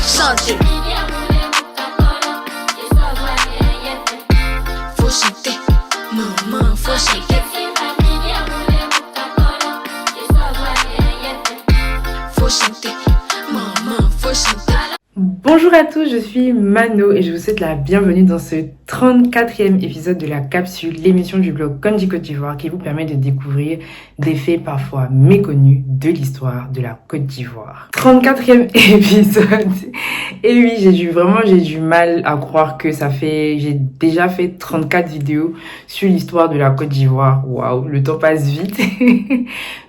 changer. Faut chanter, maman, faut chanter. Faut chanter, maman, faut chanter. Bonjour à tous, je suis Mano et je vous souhaite la bienvenue dans ce 34e épisode de la capsule, l'émission du blog Konji Côte d'Ivoire qui vous permet de découvrir des faits parfois méconnus de l'histoire de la Côte d'Ivoire. 34e épisode. Et oui, j'ai du mal à croire que j'ai déjà fait 34 vidéos sur l'histoire de la Côte d'Ivoire. Waouh, le temps passe vite.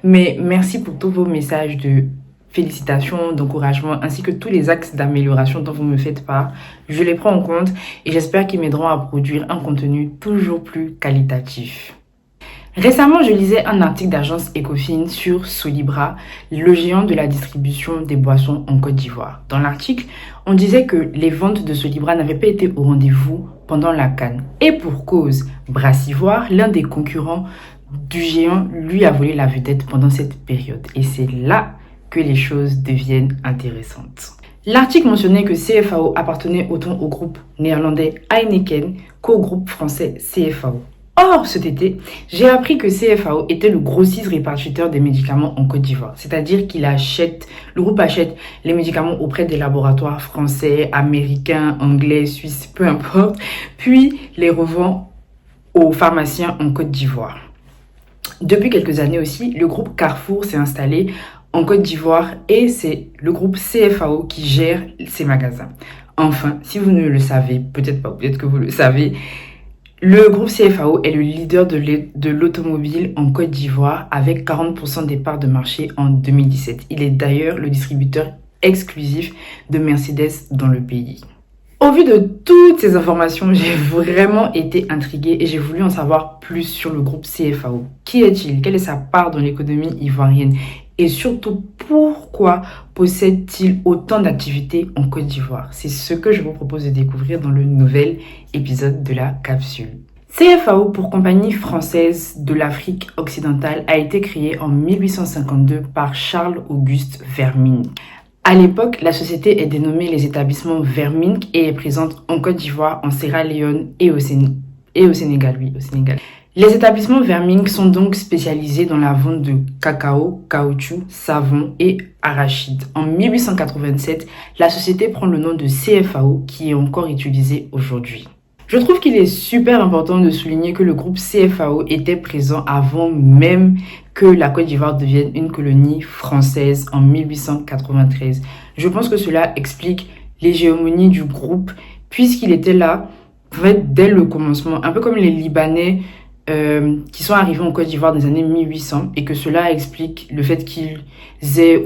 Mais merci pour tous vos messages de félicitations, d'encouragement, ainsi que tous les axes d'amélioration dont vous me faites part. Je les prends en compte et j'espère qu'ils m'aideront à produire un contenu toujours plus qualitatif. Récemment, je lisais un article d'agence Ecofin sur Solibra, le géant de la distribution des boissons en Côte d'Ivoire. Dans l'article, on disait que les ventes de Solibra n'avaient pas été au rendez-vous pendant la CAN. Et pour cause, Brassivoire, l'un des concurrents du géant, lui a volé la vedette pendant cette période. Et c'est là que les choses deviennent intéressantes. L'article mentionnait que CFAO appartenait autant au groupe néerlandais Heineken qu'au groupe français CFAO. Or, cet été, j'ai appris que CFAO était le grossiste répartiteur des médicaments en Côte d'Ivoire. C'est-à-dire le groupe achète les médicaments auprès des laboratoires français, américains, anglais, suisses, peu importe, puis les revend aux pharmaciens en Côte d'Ivoire. Depuis quelques années aussi, le groupe Carrefour s'est installé en Côte d'Ivoire et c'est le groupe CFAO qui gère ces magasins. Enfin, si vous ne le savez, peut-être pas, peut-être que vous le savez, le groupe CFAO est le leader de l'automobile en Côte d'Ivoire avec 40% des parts de marché en 2017. Il est d'ailleurs le distributeur exclusif de Mercedes dans le pays. Au vu de toutes ces informations, j'ai vraiment été intriguée et j'ai voulu en savoir plus sur le groupe CFAO. Qui est-il? Quelle est sa part dans l'économie ivoirienne? Et surtout, pourquoi possède-t-il autant d'activités en Côte d'Ivoire? C'est ce que je vous propose de découvrir dans le nouvel épisode de la capsule. CFAO, pour Compagnie française de l'Afrique occidentale, a été créé en 1852 par Charles-Auguste Vermink. À l'époque, la société est dénommée les établissements Vermink et est présente en Côte d'Ivoire, en Sierra Leone et au Sénégal. Les établissements Vermink sont donc spécialisés dans la vente de cacao, caoutchouc, savon et arachide. En 1887, la société prend le nom de CFAO qui est encore utilisé aujourd'hui. Je trouve qu'il est super important de souligner que le groupe CFAO était présent avant même que la Côte d'Ivoire devienne une colonie française en 1893. Je pense que cela explique l'hégémonie du groupe puisqu'il était là en fait, dès le commencement, un peu comme les Libanais qui sont arrivés en Côte d'Ivoire dans les années 1800 et que cela explique le fait qu'ils détiennent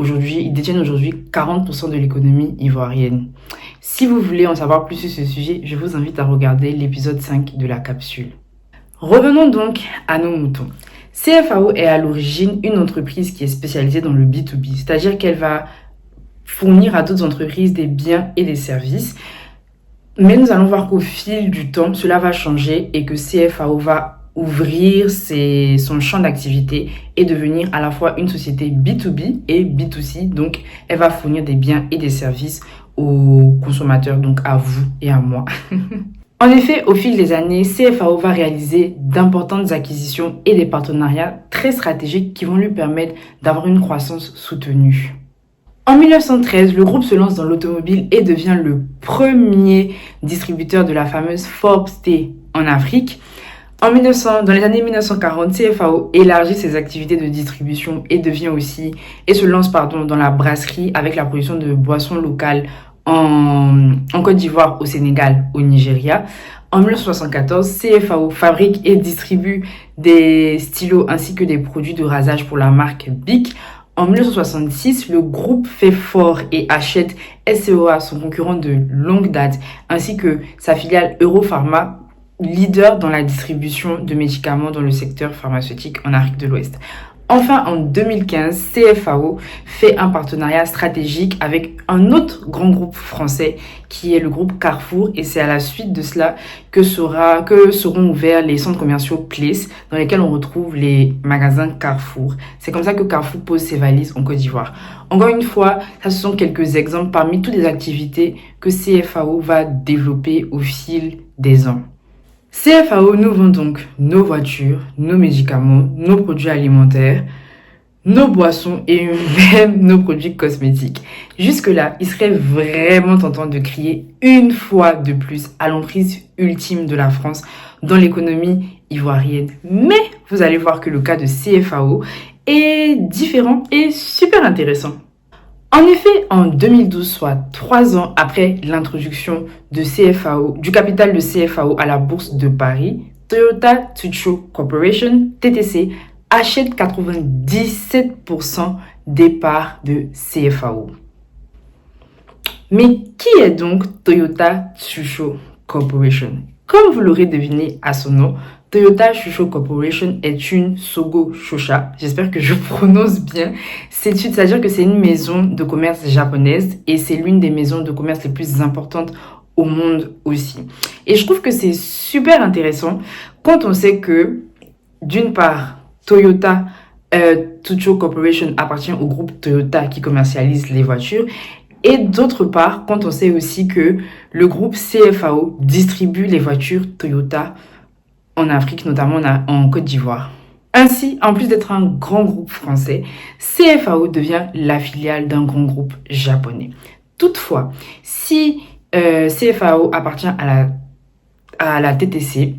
aujourd'hui 40% de l'économie ivoirienne. Si vous voulez en savoir plus sur ce sujet, je vous invite à regarder l'épisode 5 de la capsule. Revenons donc à nos moutons. CFAO est à l'origine une entreprise qui est spécialisée dans le B2B, c'est-à-dire qu'elle va fournir à d'autres entreprises des biens et des services. Mais nous allons voir qu'au fil du temps, cela va changer et que CFAO va ouvrir son champ d'activité et devenir à la fois une société B2B et B2C. Donc, elle va fournir des biens et des services aux consommateurs, donc à vous et à moi. En effet, au fil des années, CFAO va réaliser d'importantes acquisitions et des partenariats très stratégiques qui vont lui permettre d'avoir une croissance soutenue. En 1913, le groupe se lance dans l'automobile et devient le premier distributeur de la fameuse Forbes T en Afrique. Dans les années 1940, CFAO élargit ses activités de distribution et se lance dans la brasserie avec la production de boissons locales en Côte d'Ivoire, au Sénégal, au Nigeria. En 1974, CFAO fabrique et distribue des stylos ainsi que des produits de rasage pour la marque Bic. En 1966, le groupe fait fort et achète SCOA, son concurrent de longue date, ainsi que sa filiale Europharma, leader dans la distribution de médicaments dans le secteur pharmaceutique en Afrique de l'Ouest. Enfin, en 2015, CFAO fait un partenariat stratégique avec un autre grand groupe français qui est le groupe Carrefour, et c'est à la suite de cela que seront ouverts les centres commerciaux Place dans lesquels on retrouve les magasins Carrefour. C'est comme ça que Carrefour pose ses valises en Côte d'Ivoire. Encore une fois, ça ce sont quelques exemples parmi toutes les activités que CFAO va développer au fil des ans. CFAO nous vend donc nos voitures, nos médicaments, nos produits alimentaires, nos boissons et même nos produits cosmétiques. Jusque-là, il serait vraiment tentant de crier une fois de plus à l'emprise ultime de la France dans l'économie ivoirienne. Mais vous allez voir que le cas de CFAO est différent et super intéressant. En effet, en 2012, soit 3 ans après l'introduction de CFAO, du capital de CFAO à la bourse de Paris, Toyota Tsusho Corporation, TTC, achète 97% des parts de CFAO. Mais qui est donc Toyota Tsusho Corporation? Comme vous l'aurez deviné à son nom, Toyota Tsusho Corporation est une Sogo Shosha, j'espère que je prononce bien, c'est-à-dire que c'est une maison de commerce japonaise et c'est l'une des maisons de commerce les plus importantes au monde aussi. Et je trouve que c'est super intéressant quand on sait que, d'une part, Toyota Tsusho Corporation appartient au groupe Toyota qui commercialise les voitures, et d'autre part, quand on sait aussi que le groupe CFAO distribue les voitures Toyota en Afrique, notamment en Côte d'Ivoire. Ainsi, en plus d'être un grand groupe français, CFAO devient la filiale d'un grand groupe japonais. Toutefois, si CFAO appartient à la TTC,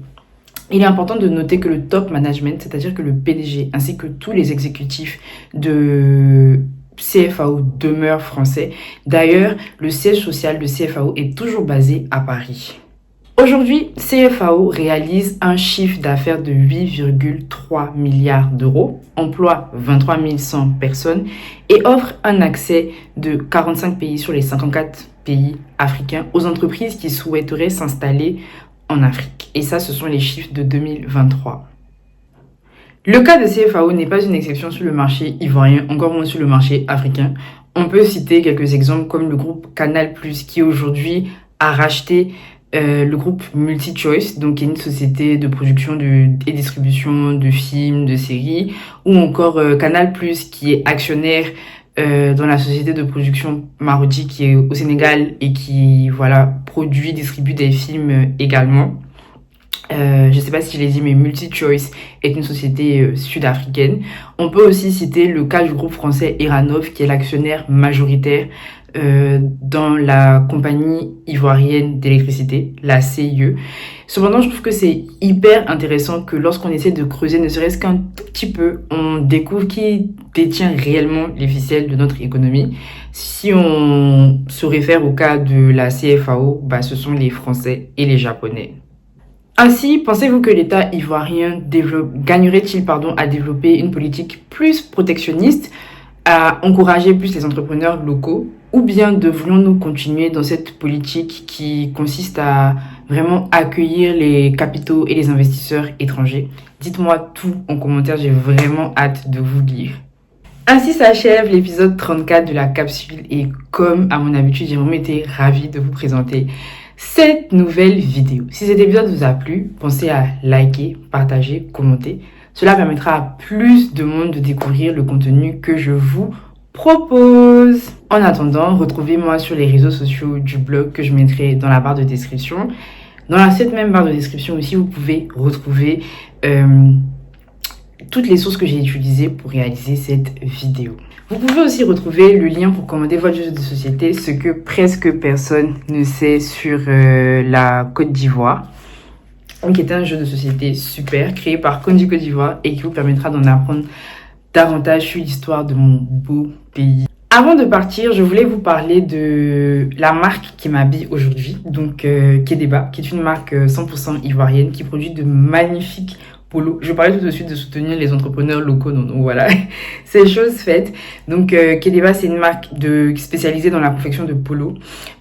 il est important de noter que le top management, c'est-à-dire que le PDG ainsi que tous les exécutifs de CFAO demeurent français. D'ailleurs, le siège social de CFAO est toujours basé à Paris. Aujourd'hui, CFAO réalise un chiffre d'affaires de 8,3 milliards d'euros, emploie 23 100 personnes et offre un accès de 45 pays sur les 54 pays africains aux entreprises qui souhaiteraient s'installer en Afrique. Et ça, ce sont les chiffres de 2023. Le cas de CFAO n'est pas une exception sur le marché ivoirien, encore moins sur le marché africain. On peut citer quelques exemples comme le groupe Canal+, qui aujourd'hui a racheté le groupe MultiChoice, donc qui est une société de production et distribution de films, de séries, ou encore Canal+, qui est actionnaire dans la société de production Marodi qui est au Sénégal et qui produit, distribue des films également. Je ne sais pas si je l'ai dit, mais MultiChoice est une société sud-africaine. On peut aussi citer le cas du groupe français Iranov, qui est l'actionnaire majoritaire dans la compagnie ivoirienne d'électricité, la CIE. Cependant, je trouve que c'est hyper intéressant que lorsqu'on essaie de creuser, ne serait-ce qu'un tout petit peu, on découvre qui détient réellement les ficelles de notre économie. Si on se réfère au cas de la CFAO, ce sont les Français et les Japonais. Ainsi, pensez-vous que l'État ivoirien gagnerait-il à développer une politique plus protectionniste, à encourager plus les entrepreneurs locaux, ou bien devrions-nous continuer dans cette politique qui consiste à vraiment accueillir les capitaux et les investisseurs étrangers? Dites-moi tout en commentaire, j'ai vraiment hâte de vous lire. Ainsi s'achève l'épisode 34 de la capsule et comme à mon habitude, j'ai vraiment été ravie de vous présenter cette nouvelle vidéo. Si cet épisode vous a plu, pensez à liker, partager, commenter. Cela permettra à plus de monde de découvrir le contenu que je vous propose. En attendant, retrouvez-moi sur les réseaux sociaux du blog que je mettrai dans la barre de description. Dans cette même barre de description aussi, vous pouvez retrouver toutes les sources que j'ai utilisées pour réaliser cette vidéo. Vous pouvez aussi retrouver le lien pour commander votre jeu de société, ce que presque personne ne sait sur la Côte d'Ivoire. Qui est un jeu de société super créé par Kondi Côte d'Ivoire et qui vous permettra d'en apprendre davantage sur l'histoire de mon beau pays. Avant de partir, je voulais vous parler de la marque qui m'habille aujourd'hui, donc Kedeba, qui est une marque 100% ivoirienne qui produit de magnifiques polo. Je parlais tout de suite de soutenir les entrepreneurs locaux, donc voilà, c'est chose faite. Donc Kedeba, c'est une marque spécialisée dans la confection de polo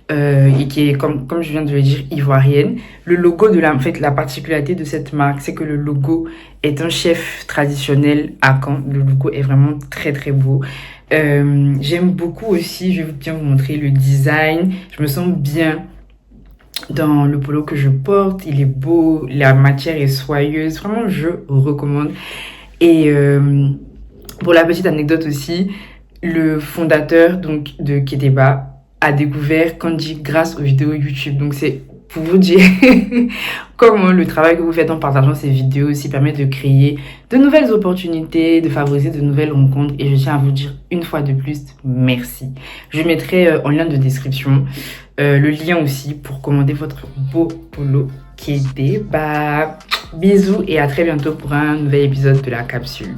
et qui est, comme je viens de le dire, ivoirienne. Le logo en fait, la particularité de cette marque, c'est que le logo est un chef traditionnel à Caen. Le logo est vraiment très très beau. J'aime beaucoup aussi, je vais bien vous montrer le design. Je me sens bien dans le polo que je porte, il est beau, la matière est soyeuse, vraiment je recommande. Et pour la petite anecdote aussi, le fondateur donc de Kedeba a découvert Kanji grâce aux vidéos YouTube. Donc c'est pour vous dire comment le travail que vous faites en partageant ces vidéos aussi permet de créer de nouvelles opportunités, de favoriser de nouvelles rencontres. Et je tiens à vous dire une fois de plus, merci. Je mettrai en lien de description le lien aussi pour commander votre beau polo Kedeba. Bisous et à très bientôt pour un nouvel épisode de la capsule.